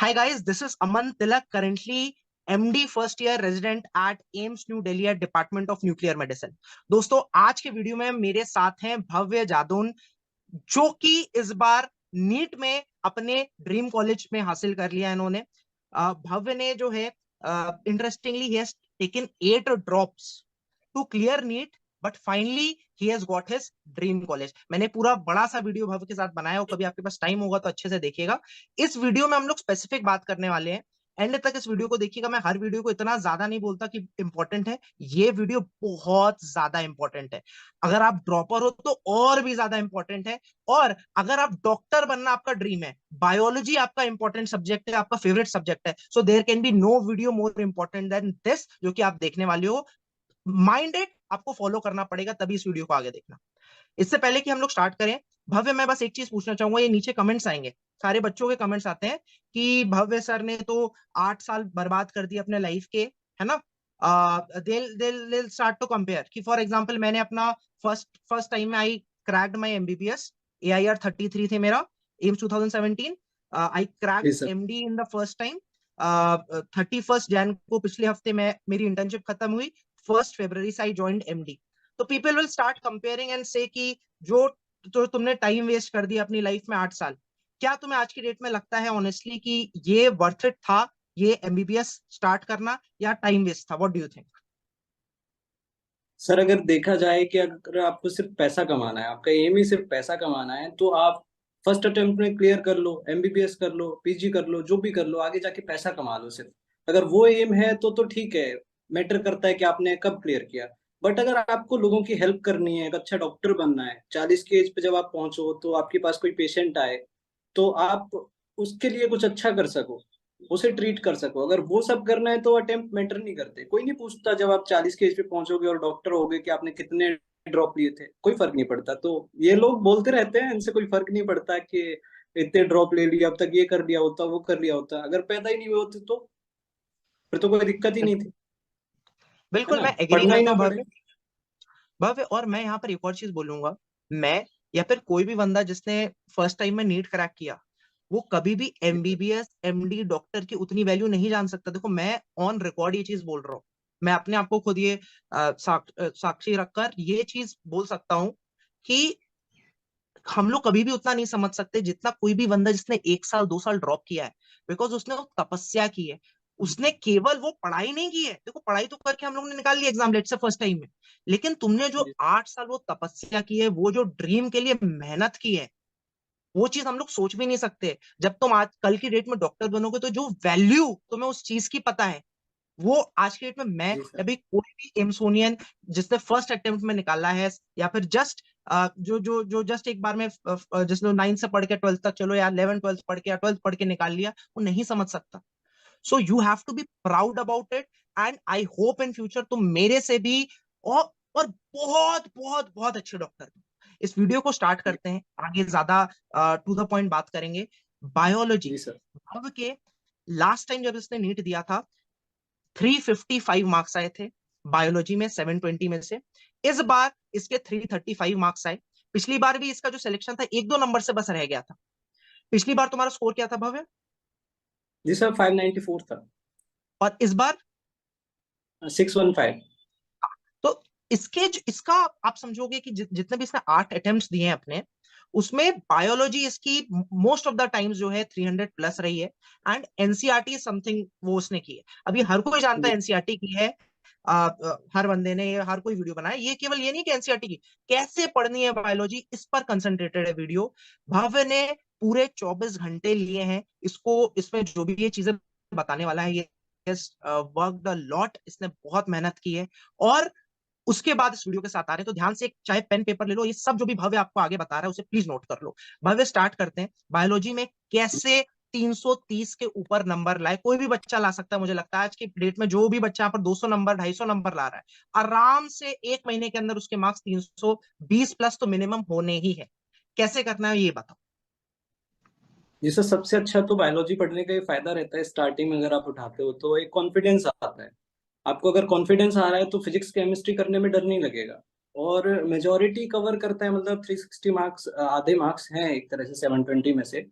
Hi guys, this is Aman Tilak, currently MD first year resident at AIIMS New Delhi at Department of Nuclear Medicine. दोस्तों आज के video में मेरे साथ हैं भव्य जादौन, जो कि इस बार नीट में अपने ड्रीम कॉलेज में हासिल कर लिया इन्होंने। भव्य ने जो है interestingly he has taken 8 drops to clear NEET, but finally he has got his dream college. मैंने पूरा बड़ा सा वीडियो भव्य के साथ बनाया हो, कभी आपके पास टाइम होगा तो अच्छे से देखिएगा। इस वीडियो में हम लोग स्पेसिफिक बात करने वाले हैं, एंड तक इस वीडियो को देखिएगा। मैं हर वीडियो को इतना ज्यादा नहीं बोलता कि इंपॉर्टेंट है, ये वीडियो बहुत ज्यादा इंपॉर्टेंट है। अगर आप ड्रॉपर हो तो और भी ज्यादा इंपॉर्टेंट है, और अगर आप डॉक्टर बनना आपका ड्रीम है, बायोलॉजी आपका इंपॉर्टेंट सब्जेक्ट है, आपका फेवरेट सब्जेक्ट है, so there can be no video more important than this जो कि आप देखने वाले हो। माइंडेड आपको फॉलो करना पड़ेगा, तभी इस वीडियो को आगे देखना। इससे पहले कि हम लोग स्टार्ट करें, भव्य मैं बस एक चीज पूछना चाहूंगा। ये नीचे कमेंट्स आएंगे, सारे बच्चों के कमेंट्स आते हैं कि भव्य सर ने तो 8 साल बर्बाद कर दिए अपने लाइफ के, है ना। they'll start to compare कि फॉर एग्जांपल मैंने अपना फर्स्ट टाइम में आई क्रैक्ड माय एमबीबीएस, AIR 33 थे मेरा, AIIMS 2017। I cracked MD in the first time. 31 Jain को पिछले हफ्ते में मेरी इंटर्नशिप खत्म हुई, 1 फरवरी से आई ज्वाइंड एमडी। तो people will start comparing and से कि जो तुमने टाइम वेस्ट कर दिया अपनी लाइफ में 8 साल, क्या तुम्हें आज की डेट में लगता है ऑनेस्टली कि ये वर्थ इट था, ये एमबीबीएस स्टार्ट करना, या टाइम वेस्ट था? What do you think? Sir, अगर देखा जाए कि अगर आपको सिर्फ पैसा कमाना है, आपका एम ही सिर्फ पैसा कमाना है, तो आप फर्स्ट अटेम्प्ट में क्लियर कर लो, एमबीबीएस कर लो, पीजी कर लो, जो भी कर लो, आगे जाके पैसा कमा लो। सिर्फ अगर वो एम है तो ठीक है, मैटर करता है कि आपने कब क्लियर किया। बट अगर आपको लोगों की हेल्प करनी है, एक अच्छा डॉक्टर बनना है, 40 की एज पे जब आप पहुंचो तो आपके पास कोई पेशेंट आए तो आप उसके लिए कुछ अच्छा कर सको, उसे ट्रीट कर सको, अगर वो सब करना है तो अटेम्प्ट मैटर नहीं करते। कोई नहीं पूछता जब आप 40 के एज पे पहुंचोगे और डॉक्टर होगे कि आपने कितने ड्रॉप लिए थे, कोई फर्क नहीं पड़ता। तो ये लोग बोलते रहते हैं, इनसे कोई फर्क नहीं पड़ता कि इतने ड्रॉप ले लिया, अब तक ये कर लिया होता, वो कर लिया होता। अगर पैदा ही नहीं हुए होते तो फिर तो कोई दिक्कत ही नहीं थी, है बिल्कुल ना। मैं एग्री पढ़ना ही करता ना हूँ पड़े। भव्य। भव्य, और मैं यहाँ पर एक और चीज बोलूंगा। मैं या फिर कोई भी बंदा जिसने फर्स्ट टाइम में नीट क्रैक किया, वो कभी भी एमबीबीएस एमडी डॉक्टर की उतनी वैल्यू नहीं जान सकता। देखो मैं ऑन रिकॉर्ड ये चीज बोल रहा हूँ, मैं अपने आप को खुद ये साक्षी रखकर ये चीज बोल सकता हूँ कि हम लोग कभी भी उतना नहीं समझ सकते जितना कोई भी बंदा जिसने 1 साल 2 साल ड्रॉप किया है, बिकॉज उसने वो तपस्या की है। उसने केवल वो पढ़ाई नहीं की है। देखो पढ़ाई तो करके हम लोग ने निकाल लिया एग्जाम लेट से फर्स्ट टाइम में, लेकिन तुमने जो 8 साल वो तपस्या की है, वो जो ड्रीम के लिए मेहनत की है, वो चीज हम लोग सोच भी नहीं सकते। जब तुम आज कल की डेट में डॉक्टर बनोगे तो जो वैल्यू तुम्हें उस चीज की पता है, वो आज की डेट में मैं जी या सर। भी कोई भी एम्सोनियन जिसने फर्स्ट अटेम्प्ट में निकाला है, या फिर जस्ट जो जो जो जस्ट एक बार में जिसने 9 से पढ़ के 12th तक, चलो यार 11 12 पढ़ के या 12th पढ़ के निकाल लिया, वो नहीं समझ सकता। So you have to be proud about it, and I hope in future तुम मेरे से भी और बहुत बहुत बहुत अच्छे डॉक्टर हो। इस वीडियो को स्टार्ट करते हैं, आगे ज्यादा टू द पॉइंट बात करेंगे। बायोलॉजी, जी सर। अब के लास्ट टाइम जब इसने नीट दिया था 355 मार्क्स आए थे बायोलॉजी में 720 में से। इस बार इसके 335 मार्क्स आए। पिछली बार भी इसका जो सिलेक्शन था 1 2 नंबर से बस रह गया था। पिछली बार तुम्हारा स्कोर क्या था भव्य? जी सर, 594 था। और इस बार? 615। तो इसका आप समझोगे कि जितने भी इसने 8 अटेम्प्ट्स दिए हैं अपने, उसमें बायोलॉजी इसकी मोस्ट ऑफ द टाइम्स जो है 300 प्लस रही है। एंड एनसीईआरटी समथिंग वो उसने की है। अभी हर कोई जानता है जी एनसीईआरटी की है। हर बंदे ने हर कोई वीडियो बनाया, ये केवल ये नहीं कि एनसीईआरटी की कैसे पढ़नी है बायोलॉजी, इस पर कंसंट्रेटेड है वीडियो। भव्य ने पूरे 24 घंटे लिए हैं इसको, इसमें जो भी ये चीजें बताने वाला है, ये वर्कड अ लॉट, इसने बहुत मेहनत की है। और उसके बाद इस वीडियो के साथ आ रहे हैं, तो ध्यान से चाहे पेन पेपर ले लो, ये सब जो भी भव्य आपको आगे बता रहा है उसे प्लीज नोट कर लो। भव्य स्टार्ट करते हैं, बायोलॉजी में कैसे 330 के ऊपर नंबर लाए। कोई भी बच्चा ला सकता है, मुझे लगता है आज की डेट में जो भी बच्चा यहाँ पर 200 नंबर 250 नंबर ला रहा है, आराम से 1 महीने के अंदर उसके मार्क्स 320 प्लस तो मिनिमम होने ही है। कैसे करना है ये बताओ। जी सर, सबसे अच्छा तो बायोलॉजी पढ़ने का ये फायदा रहता है, स्टार्टिंग में अगर आप उठाते हो तो एक कॉन्फिडेंस आता है। आपको अगर कॉन्फिडेंस आ रहा है तो फिजिक्स केमिस्ट्री करने में डर नहीं लगेगा। और मेजोरिटी कवर करता है, मतलब 360 मार्क्स, आधे मार्क्स हैं एक तरह से 720 में से।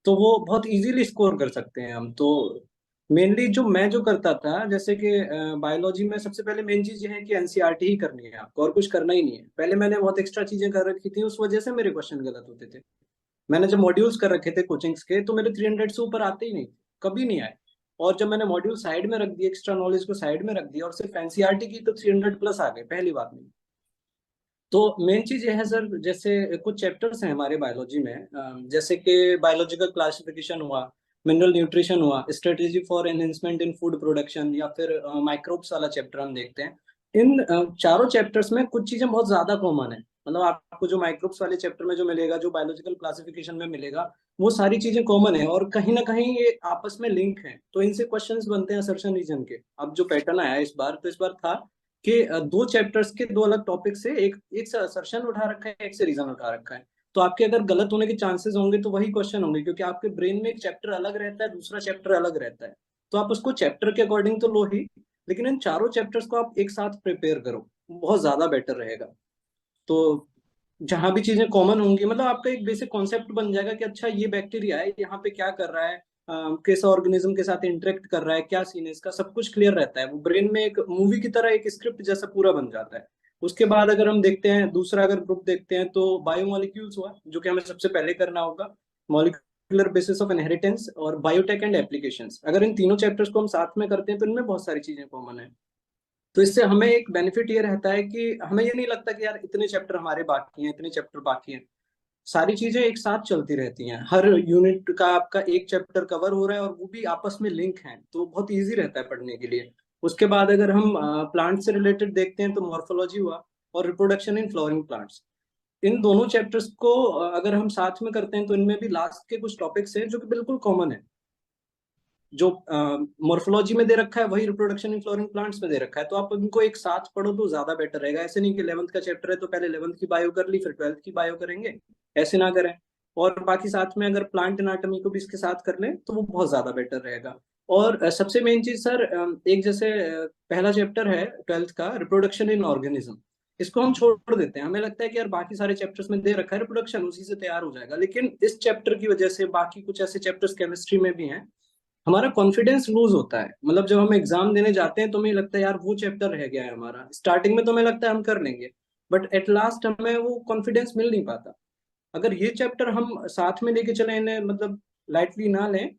तो वो बहुत इजीली स्कोर कर सकते हैं हम। तो मेनली जो करता था, जैसे कि बायोलॉजी में सबसे पहले मेन चीज ये है कि एनसीईआरटी ही करनी है आपको, और कुछ करना ही नहीं है। पहले मैंने बहुत एक्स्ट्रा चीजें कर रखी थी, उस वजह से मेरे क्वेश्चन गलत होते थे। मैंने जब मॉड्यूल्स कर रखे थे कोचिंग्स के, तो मेरे 300 से ऊपर आते ही नहीं थे, कभी नहीं आए। और जब मैंने मॉड्यूल साइड में रख दिए, एक्स्ट्रा नॉलेज को साइड में रख दिया और सिर्फ एनसीईआरटी की, तो 300 प्लस आ गए पहली बात में। तो मेन चीज ये है सर, जैसे कुछ चैप्टर्स हैं हमारे बायोलॉजी में, जैसे कि बायोलॉजिकल क्लासिफिकेशन हुआ, मिनरल न्यूट्रिशन हुआ, strategy for enhancement in food production, या फिर माइक्रोब्स वाला चैप्टर हम देखते हैं। इन चारों चैप्टर्स में कुछ चीजें बहुत ज्यादा कॉमन है। मतलब आपको जो माइक्रोब्स वाले चैप्टर में जो मिलेगा, जो बायोलॉजिकल क्लासिफिकेशन में मिलेगा, वो सारी चीजें कॉमन है और कहीं ना कहीं ये आपस में लिंक है। तो इनसे क्वेश्चंस बनते हैं असर्शन रीजन के। अब जो पैटर्न आया इस बार, तो इस बार था कि दो चैप्टर्स के दो अलग टॉपिक से एक एक से असर्शन उठा रखा है, एक से रीजन उठा रखा है। तो आपके अगर गलत होने के चांसेस होंगे तो वही क्वेश्चन होंगे, क्योंकि आपके ब्रेन में एक चैप्टर अलग रहता है, दूसरा चैप्टर अलग रहता है। तो आप उसको चैप्टर के अकॉर्डिंग तो लो ही, लेकिन इन चारों चैप्टर्स को आप एक साथ प्रिपेयर करो, बहुत ज्यादा बेटर रहेगा। तो जहां भी चीजें कॉमन होंगी, मतलब आपका एक बेसिक कॉन्सेप्ट बन जाएगा कि अच्छा ये बैक्टीरिया है, यहाँ पे क्या कर रहा है, किस ऑर्गेनिज्म के साथ इंटरेक्ट कर रहा है, क्या सीन है इसका, सब कुछ क्लियर रहता है। वो ब्रेन में एक मूवी की तरह एक स्क्रिप्ट जैसा पूरा बन जाता है। उसके बाद अगर हम देखते हैं दूसरा, अगर ग्रुप देखते हैं, तो बायोमोलिक्यूल्स हुआ, जो कि हमें सबसे पहले करना होगा। मॉलिक्यूलर बेसिस ऑफ इनहेरिटेंस और बायोटेक एंड एप्लीकेशंस, अगर इन तीनों चैप्टर्स को हम साथ में करते हैं तो इनमें बहुत सारी चीजें कॉमन है। तो इससे हमें एक बेनिफिट ये रहता है कि हमें ये नहीं लगता कि यार इतने चैप्टर हमारे बाकी हैं, इतने चैप्टर बाकी हैं। सारी चीजें एक साथ चलती रहती हैं, हर यूनिट का आपका एक चैप्टर कवर हो रहा है और वो भी आपस में लिंक है, तो बहुत इजी रहता है पढ़ने के लिए। उसके बाद अगर हम प्लांट से रिलेटेड देखते हैं, तो मॉर्फोलॉजी हुआ और रिप्रोडक्शन इन फ्लोरिंग प्लांट्स। इन दोनों चैप्टर्स को अगर हम साथ में करते हैं, तो इनमें भी लास्ट के कुछ टॉपिक्स हैं जो कि बिल्कुल कॉमन है। जो मॉर्फोलॉजी में दे रखा है वही रिप्रोडक्शन इन फ्लोरिंग प्लांट्स में दे रखा है। तो आप उनको एक साथ पढ़ो तो ज्यादा बेटर रहेगा। ऐसे नहीं कि 11th का चैप्टर है तो पहले 11th की बायो कर ली फिर 12th की बायो करेंगे, ऐसे ना करें। और बाकी साथ में अगर प्लांट एनाटॉमी को भी इसके साथ कर लें तो वो बहुत ज्यादा बेटर रहेगा। और सबसे मेन चीज सर, एक जैसे पहला चैप्टर है 12th का, रिप्रोडक्शन इन ऑर्गेनिज्म, इसको हम छोड़ देते हैं। हमें लगता है कि यार बाकी सारे चैप्टर्स में दे रखा है रिप्रोडक्शन, उसी से तैयार हो जाएगा, लेकिन इस चैप्टर की वजह से बाकी कुछ ऐसे चैप्टर्स केमिस्ट्री में भी हैं, हमारा कॉन्फिडेंस लूज होता है। मतलब जब हम एग्जाम देने जाते हैं तो हमें लगता है यार वो चैप्टर रह गया है हमारा, स्टार्टिंग में तो हमें लगता है हम कर लेंगे, बट एट लास्ट हमें वो कॉन्फिडेंस मिल नहीं पाता। अगर ये चैप्टर हम साथ में लेके चले, इन्हें मतलब लाइटली ना लें,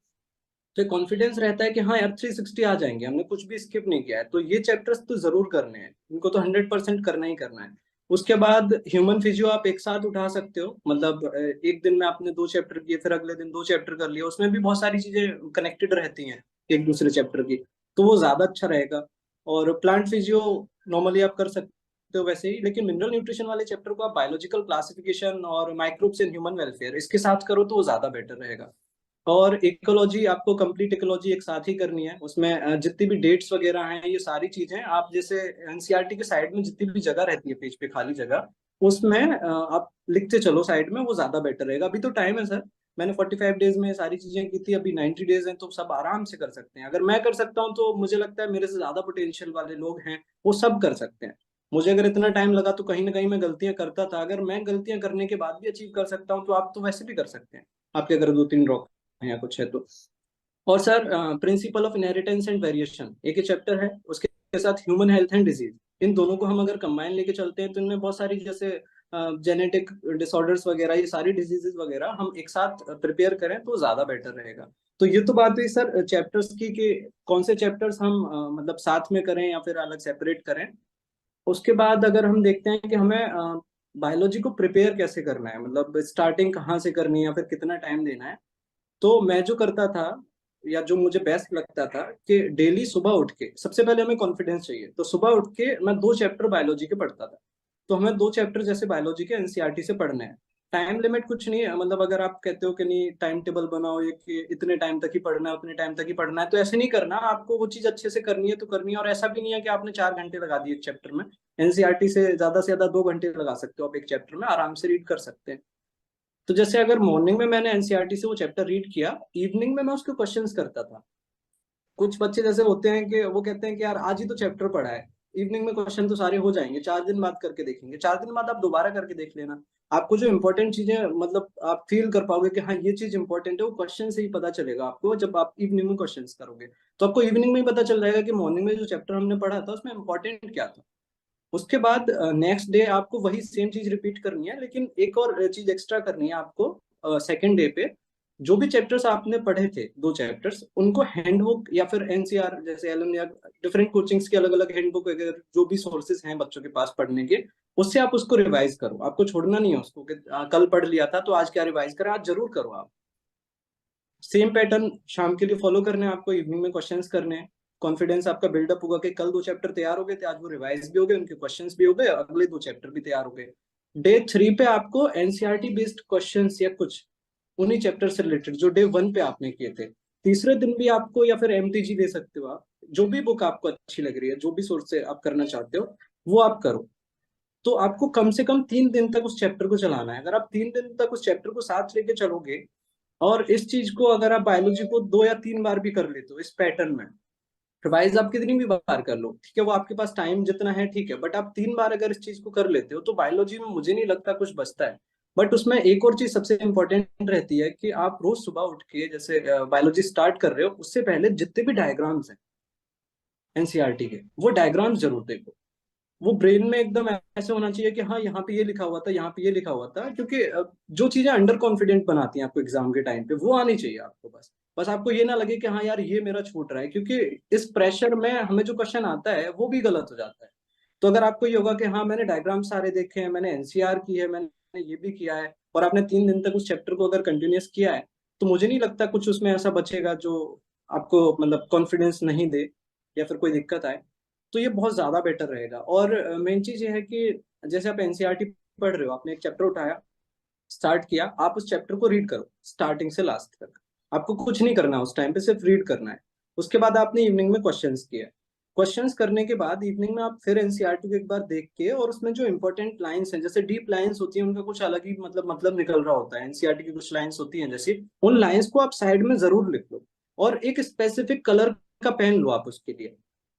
तो कॉन्फिडेंस रहता है कि हाँ यार 360 आ जाएंगे, हमने कुछ भी स्किप नहीं किया है। तो ये चैप्टर्स तो जरूर करने हैं, इनको तो 100% करना ही करना है। उसके बाद ह्यूमन फिजियो आप एक साथ उठा सकते हो, मतलब एक दिन में आपने 2 चैप्टर किए, फिर अगले दिन 2 चैप्टर कर लिए, उसमें भी बहुत सारी चीजें कनेक्टेड रहती हैं एक दूसरे चैप्टर की, तो वो ज्यादा अच्छा रहेगा। और प्लांट फिजियो नॉर्मली आप कर सकते हो वैसे ही, लेकिन मिनरल न्यूट्रिशन वाले चैप्टर को आप बायोलॉजिकल क्लासिफिकेशन और माइक्रोब्स इन ह्यूमन वेलफेयर इसके साथ करो तो वो ज्यादा बेटर रहेगा। और इकोलॉजी आपको कंप्लीट इकोलॉजी एक साथ ही करनी है। उसमें जितनी भी डेट्स वगैरह हैं, ये सारी चीजें आप जैसे एनसीईआरटी के साइड में जितनी भी जगह रहती है पेज पे खाली जगह, उसमें आप लिखते चलो साइड में, वो ज्यादा बेटर रहेगा। अभी तो टाइम है सर, मैंने 45 डेज में सारी चीजें की थी, अभी 90 डेज हैं, तो सब आराम से कर सकते हैं। अगर मैं कर सकता हूँ तो मुझे लगता है मेरे से ज्यादा पोटेंशियल वाले लोग हैं वो सब कर सकते हैं। मुझे अगर इतना टाइम लगा तो कहीं ना कहीं मैं गलतियां करता था, अगर मैं गलतियां करने के बाद भी अचीव कर सकता हूँ तो आप तो वैसे भी कर सकते हैं, आपके अगर 2-3 रॉक या कुछ है तो। और sir principle of inheritance and variation एक ही चैप्टर है, उसके साथ ह्यूमन हेल्थ एंड डिजीज, इन दोनों को हम अगर कंबाइन लेके चलते हैं तो इनमें बहुत सारी जैसे जेनेटिक डिसऑर्डर्स वगैरह, ये सारी डिजीजेस वगैरह हम एक साथ प्रिपेयर करें तो ज्यादा बेटर रहेगा। तो ये तो बात हुई सर चैप्टर्स की कि कौन से चैप्टर्स हम मतलब साथ में करें या फिर अलग सेपरेट करें। उसके बाद अगर हम देखते हैं कि हमें बायोलॉजी को प्रिपेयर कैसे करना है, मतलब स्टार्टिंग कहाँ से करनी है या फिर कितना टाइम देना है, तो मैं जो करता था या जो मुझे बेस्ट लगता था कि डेली सुबह उठ के, सबसे पहले हमें कॉन्फिडेंस चाहिए, तो सुबह उठ के मैं 2 चैप्टर बायोलॉजी के पढ़ता था। तो हमें 2 चैप्टर जैसे बायोलॉजी के एनसीईआरटी से पढ़ने हैं। टाइम लिमिट कुछ नहीं है, मतलब अगर आप कहते हो कि नहीं टाइम टेबल बनाओ ये कि इतने टाइम तक ही पढ़ना है, उतने टाइम तक ही पढ़ना है, तो ऐसे नहीं करना। आपको वो चीज अच्छे से करनी है तो करनी है, और ऐसा भी नहीं है कि आपने 4 घंटे लगा दिए एक चैप्टर में। एनसीईआरटी से ज्यादा 2 घंटे लगा सकते हो आप एक चैप्टर में, आराम से रीड कर सकते हैं। तो जैसे अगर मॉर्निंग में मैंने एनसीईआरटी से वो चैप्टर रीड किया, इवनिंग में मैं उसके क्वेश्चंस करता था। कुछ बच्चे जैसे होते हैं कि वो कहते हैं कि यार आज ही तो चैप्टर पढ़ा है, इवनिंग में क्वेश्चन तो सारे हो जाएंगे, 4 दिन बाद करके देखेंगे। 4 दिन बाद आप दोबारा करके देख लेना, आपको जो इंपॉर्टेंट चीजें मतलब आप फील कर पाओगे कि हाँ ये चीज इंपॉर्टेंट है, वो क्वेश्चन से ही पता चलेगा आपको। जब आप इवनिंग में क्वेश्चंस करोगे तो आपको इवनिंग में ही पता चल जाएगा कि मॉर्निंग में जो चैप्टर हमने पढ़ा था उसमें इंपॉर्टेंट क्या था। उसके बाद नेक्स्ट डे आपको वही सेम चीज रिपीट करनी है, लेकिन एक और चीज एक्स्ट्रा करनी है आपको। सेकेंड डे पे जो भी चैप्टर्स आपने पढ़े थे, 2 चैप्टर्स, उनको हैंडबुक या फिर एनसीआर जैसे एलन या डिफरेंट कोचिंग्स की अलग अलग हैंडबुक वगैरह जो भी सोर्सेज हैं बच्चों के पास पढ़ने के, उससे आप उसको रिवाइज करो। आपको छोड़ना नहीं है उसको कि कल पढ़ लिया था तो आज क्या रिवाइज करें, आज जरूर करो आप। सेम पैटर्न शाम के लिए फॉलो करने हैं आपको, इवनिंग में क्वेश्चंस करने हैं। कॉन्फिडेंस आपका बिल्डअप होगा कि कल 2 चैप्टर तैयार हो गए थे, आज वो रिवाइज भी हो गए, उनके क्वेश्चंस भी हो गए, अगले 2 चैप्टर भी तैयार हो गए। डे 3 पे आपको एनसीईआरटी बेस्ड क्वेश्चंस या कुछ उन्हीं चैप्टर से रिलेटेड जो डे 1 पे आपने किए थे, तीसरे दिन भी आपको या फिर एमटीजी दे सकते हो आप। जो भी बुक आपको अच्छी लग रही है, जो भी सोर्स से आप करना चाहते हो वो आप करो। तो आपको कम से कम 3 दिन तक उस चैप्टर को चलाना है। अगर आप 3 दिन तक उस चैप्टर को साथ लेके चलोगे, और इस चीज को अगर आप बायोलॉजी को 2 या 3 बार भी कर लेते हो इस पैटर्न में, रिवाइज आप कितनी भी बार कर लो, ठीक है, वो आपके पास टाइम जितना है ठीक है, बट आप 3 बार अगर इस चीज को कर लेते हो तो बायोलॉजी में मुझे नहीं लगता कुछ बचता है। बट उसमें एक और चीज सबसे इंपॉर्टेंट रहती है कि आप रोज सुबह उठ के जैसे बायोलॉजी स्टार्ट कर रहे हो उससे पहले जितने भी डायग्राम्स हैं एनसीईआरटी के, वो डायग्राम्स जरूर देखो। वो ब्रेन में एकदम ऐसे होना चाहिए कि हाँ यहाँ पे ये लिखा हुआ था, यहाँ पे ये लिखा हुआ था, क्योंकि जो चीजें अंडर कॉन्फिडेंट बनाती हैं आपको एग्जाम के टाइम पे वो आनी चाहिए आपको। बस बस आपको ये ना लगे कि हाँ यार ये मेरा छूट रहा है, क्योंकि इस प्रेशर में हमें जो क्वेश्चन आता है वो भी गलत हो जाता है। तो अगर आपको ये होगा कि हाँ मैंने डायग्राम सारे देखे हैं, मैंने एनसीआर की है, मैंने ये भी किया है, और आपने 3 दिन तक उस चैप्टर को अगर कंटिन्यूस किया है, तो मुझे नहीं लगता कुछ उसमें ऐसा बचेगा जो आपको मतलब कॉन्फिडेंस नहीं दे या फिर कोई दिक्कत आए। तो ये बहुत ज्यादा बेटर रहेगा। और मेन चीज ये है कि जैसे आप एनसीईआरटी पढ़ रहे हो, आपने एक चैप्टर उठाया, स्टार्ट किया, आप उस चैप्टर को रीड करो स्टार्टिंग से लास्ट तक। आपको कुछ नहीं करना उस टाइम पे, सिर्फ रीड करना है। उसके बाद आपने इवनिंग में क्वेश्चंस किए, क्वेश्चंस करने के बाद इवनिंग में आप फिर एनसीईआरटी को एक बार देख के, और उसमें जो इंपॉर्टेंट लाइंस हैं जैसे डीप लाइंस होती हैं, उनका कुछ अलग ही मतलब निकल रहा होता है। एनसीईआरटी की कुछ लाइंस होती हैं जैसी, उन लाइंस को आप साइड में जरूर लिख लो, और एक स्पेसिफिक कलर का पेन लो आप उसके लिए।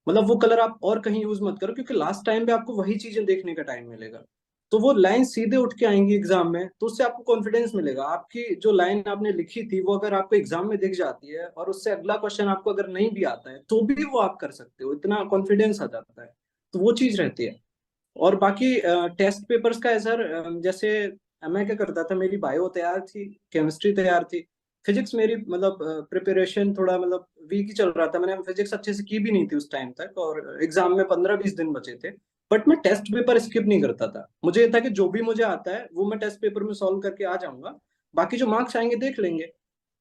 मतलब वो कलर आप और कहीं यूज मत करो, क्योंकि लास्ट टाइम पे आपको वही चीजें देखने का टाइम मिलेगा। तो वो लाइन सीधे उठ के आएंगी एग्जाम में, तो उससे आपको कॉन्फिडेंस मिलेगा। आपकी जो लाइन आपने लिखी थी वो अगर आपको एग्जाम में दिख जाती है, और उससे अगला क्वेश्चन आपको अगर नहीं भी आता है तो भी वो आप कर सकते हो, इतना कॉन्फिडेंस आ जाता है। तो वो चीज रहती है। और बाकी टेस्ट पेपर्स का है सर, जैसे मैं क्या करता था, मेरी बायो तैयार थी, केमिस्ट्री तैयार थी, फिजिक्स मेरी मतलब प्रिपरेशन थोड़ा मतलब वीक ही चल रहा था, मैंने फिजिक्स अच्छे से की भी नहीं थी उस टाइम तक, और एग्जाम में 15-20 दिन बचे थे। बट मैं टेस्ट पेपर स्किप नहीं करता था, मुझे ये था कि जो भी मुझे आता है वो मैं टेस्ट पेपर में सॉल्व करके आ जाऊंगा, बाकी जो मार्क्स आएंगे देख लेंगे।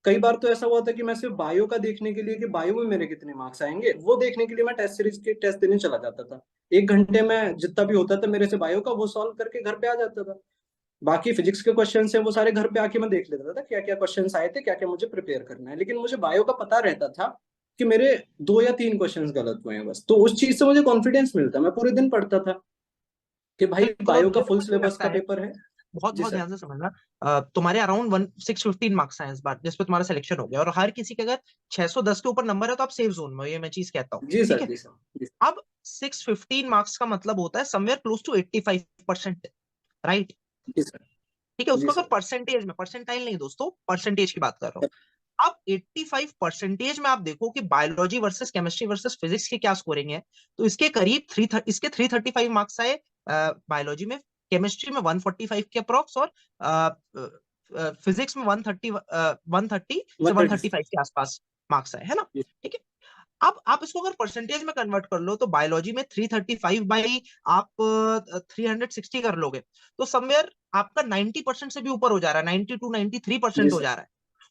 कई बार तो ऐसा हुआ था कि मैं सिर्फ बायो का देखने के लिए कि बायो में मेरे कितने मार्क्स आएंगे, वो देखने के लिए मैं टेस्ट सीरीज के टेस्ट देने चला जाता था। 1 घंटे में जितना भी होता था मेरे से बायो का, वो सॉल्व करके घर पे आ जाता था। बाकी फिजिक्स के क्वेश्चन है वो सारे घर पे आके मैं देख लेता था क्या क्या क्वेश्चन आए थे, क्या क्या मुझे प्रिपेयर करना है। लेकिन मुझे बायो का पता रहता था कि मेरे 2 या 3 क्वेश्चन गलत हुए हैं बस, तो उस चीज से मुझे कॉन्फिडेंस मिलता, मैं पूरे दिन पढ़ता था कि भाई तो बायो का जैसे फुल मुझे सिलेबस लगता का है, पेपर है। बहुत जी बहुत सर। ध्यान से समझना, तुम्हारे अराउंड 615 मार्क्स हैं इस बार जिसपे तुम्हारा सिलेक्शन हो गया, और हर किसी के अगर 610 के ऊपर नंबर है तो आप सेफ जोन में हो, ये मैं चीज कहता हूँ, जी ठीक सर। है। जी सर। जी सर। अब 615 मार्क्स का मतलब होता है समवेयर क्लोज टू 85%, राइट। जी सर। ठीक है, जी उसको अगर सर। परसेंटेज में, परसेंटाइल नहीं दोस्तों, परसेंटेज की बात कर रहा हूँ। अब 85% में आप देखो कि biology versus chemistry versus physics की क्या स्कोरिंग है, तो इसके करीब इसके 335 मार्क्स आए बायोलॉजी में, केमिस्ट्री में 145 के अप्रोक्स, और फिजिक्स में 130 से 130। 135 के आसपास मार्क्स आए, है ना। ठीक है, अब आप इसको अगर परसेंटेज में कन्वर्ट कर लो तो बायोलॉजी में 335 बाई आप 360 कर लोगे, तो समवेयर आपका 90% से भी ऊपर हो जा रहा है, 92-93% जी हो सर। जा रहा है।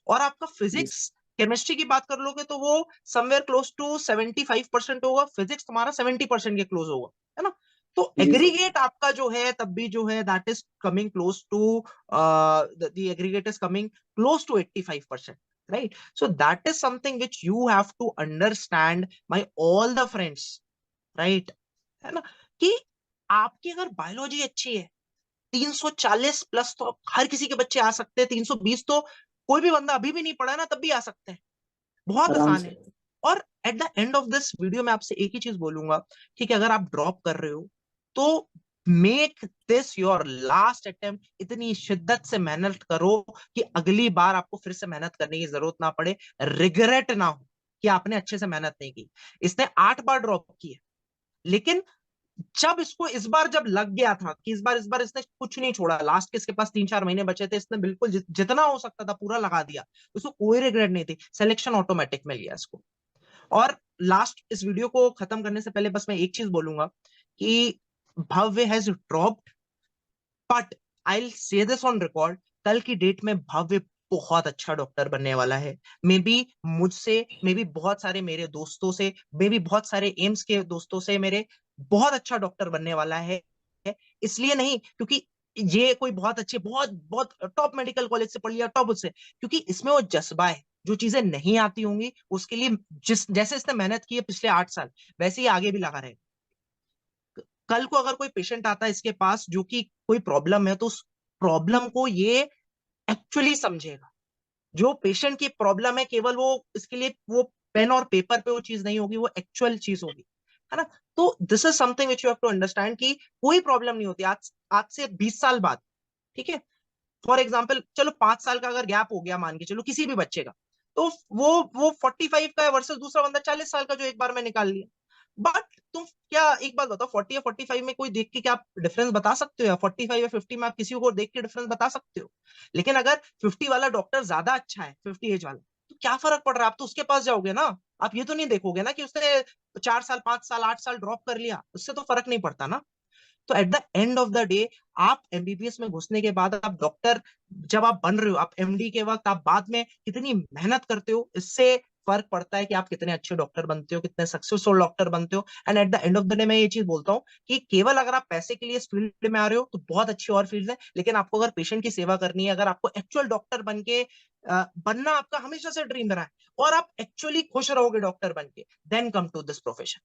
और आपका जी फिजिक्स सर। केमिस्ट्री की बात कर लोगे तो वो समवेयर क्लोज टू 75% होगा, फिजिक्स तुम्हारा 70% के क्लोज होगा, है ना। तो जी सर। एग्रीगेट आपका जो है तब भी जो है that is coming close to, the aggregate is coming close to 85%, right? So that is something which you have to understand, my all the friends, right? है ना, कि आपकी अगर बायोलॉजी अच्छी है, 340 प्लस तो हर किसी के बच्चे आ सकते हैं, 320 तो कोई भी बंदा अभी भी नहीं पढ़ा ना तब भी आ सकते हैं, बहुत आराम आसान से। है। और at the end of this video में आपसे एक ही चीज बोलूंगा, ठीक है, अगर आप ड्रॉप कर रहे हो तो make this your last attempt, इतनी शिद्दत से मेहनत करो कि अगली बार आपको फिर से मेहनत करने की जरूरत ना पड़े, रिग्रेट ना हो कि आपने अच्छे से मेहनत नहीं की। इसने 8 बार ड्रॉप की है, लेकिन जब इसको इस बार जब लग गया था कि इस बार इसने कुछ नहीं छोड़ा, लास्ट के इसके पास 3-4 महीने बचे थे, इसने बिल्कुल जितना हो सकता था पूरा लगा दिया, उसको कोई रिग्रेट नहीं थी, सिलेक्शन ऑटोमेटिक मिल गया इसको। और लास्ट, इस वीडियो को खत्म करने से पहले बस मैं एक चीज बोलूंगा कि Bhavya has dropped, but I will say this on record, कल की डेट में भव्य बहुत अच्छा डॉक्टर बनने वाला है। मे बी मुझसे, मे बी बहुत सारे मेरे दोस्तों से, मे बी बहुत सारे एम्स के दोस्तों से मेरे, बहुत अच्छा डॉक्टर बनने वाला है। इसलिए नहीं क्योंकि ये कोई बहुत अच्छे, बहुत बहुत टॉप मेडिकल कॉलेज से पढ़ लिया, टॉप उससे, क्योंकि इसमें वो जज्बा है। जो चीजें नहीं आती होंगी उसके लिए, जिस जैसे इसने मेहनत की है पिछले 8 साल, वैसे ही आगे भी लगा रहेगा। कल को अगर कोई पेशेंट आता है इसके पास जो कि कोई प्रॉब्लम है, तो उस प्रॉब्लम को ये एक्चुअली समझेगा। जो पेशेंट की प्रॉब्लम है, केवल वो इसके लिए वो पेन और पेपर पे वो चीज नहीं होगी, वो एक्चुअल चीज होगी, है ना। तो this is something which you have to understand कि कोई प्रॉब्लम नहीं होती आज आज से 20 साल बाद, ठीक है। फॉर एग्जाम्पल चलो 5 साल का अगर गैप हो गया मान के चलो किसी भी बच्चे का, तो वो 45 का है वर्सेस दूसरा बंदा 40 साल का जो एक बार में निकाल लिया। बट तुम क्या, एक बात बताओ, 40 या 45 में कोई देख के क्या आप डिफरेंस बता सकते हो, या 45 या 50 में आप किसी को देख के डिफरेंस बता सकते हो? लेकिन अगर 50 वाला डॉक्टर ज्यादा अच्छा है 50 एज वाला, तो क्या फर्क पड़ रहा है, आप तो उसके पास जाओगे ना। आप ये तो नहीं देखोगे ना कि उसने 4 साल 5 साल 8 साल ड्रॉप कर लिया, उससे तो फर्क नहीं पड़ता ना। तो at the end of the day, आप एमबीबीएस में घुसने के बाद आप डॉक्टर जब आप बन रहे हो, आप एमडी के वक्त आप बाद में कितनी मेहनत करते हो, इससे फर्क पड़ता है कि आप कितने अच्छे डॉक्टर बनते हो, कितने सक्सेसफुल डॉक्टर बनते हो। And at the end of the day मैं ये चीज बोलता हूँ कि केवल अगर आप पैसे के लिए इस फील्ड में आ रहे हो तो बहुत अच्छी और फील्ड है, लेकिन आपको अगर पेशेंट की सेवा करनी है, अगर आपको एक्चुअल डॉक्टर बन के बनना आपका हमेशा से ड्रीम रहा है, और आप एक्चुअली खुश रहोगे डॉक्टर बन के, then come to this profession.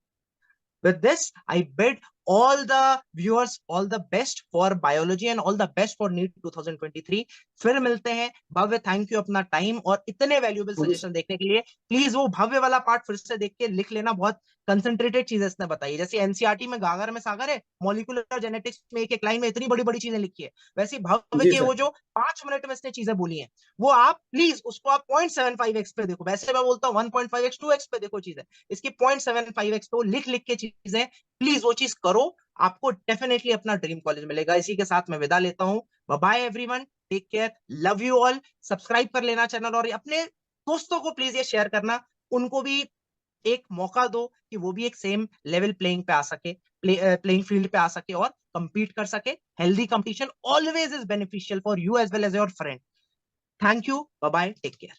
With this, I bid all the viewers all the best for biology and all the best for NEET 2023। फिर मिलते हैं। भव्य, थैंक यू अपना टाइम और इतने वैल्यूएबल सजेशन देखने के लिए। प्लीज वो भव्य वाला पार्ट फिर से देख के लिख लेना, बहुत कंसंट्रेटेड चीजें इसने बताई। जैसे एनसीईआरटी में गागर में सागर है, मॉलिक्यूलर जेनेटिक्स में एक एक लाइन में इतनी बड़ी बड़ी चीजें लिखी है, वैसे भव्य जी के वो सर। जो 5 मिनट में इसने चीजें बोली हैं, वो आप प्लीज उसको आप 0.75x पे देखो। वैसे मैं बोलता हूँ 1.5x 2x पे देखो चीजें, इसकी 0.75x पे वो लिख लिख के चीजें, प्लीज वो चीज करो। आपको डेफिनेटली अपना ड्रीम कॉलेज मिलेगा। इसी के साथ मैं विदा लेता हूं। Bye everyone, take care, love you all. Subscribe कर लेना चैनल, और अपने दोस्तों को प्लीज ये शेयर करना, उनको भी एक मौका दो कि वो भी एक सेम लेवल प्लेइंग पे आ सके, प्लेइंग फील्ड पे आ सके और कंपीट कर सके। Healthy competition always is beneficial for you as well as your friend. Thank you, bye bye, take care.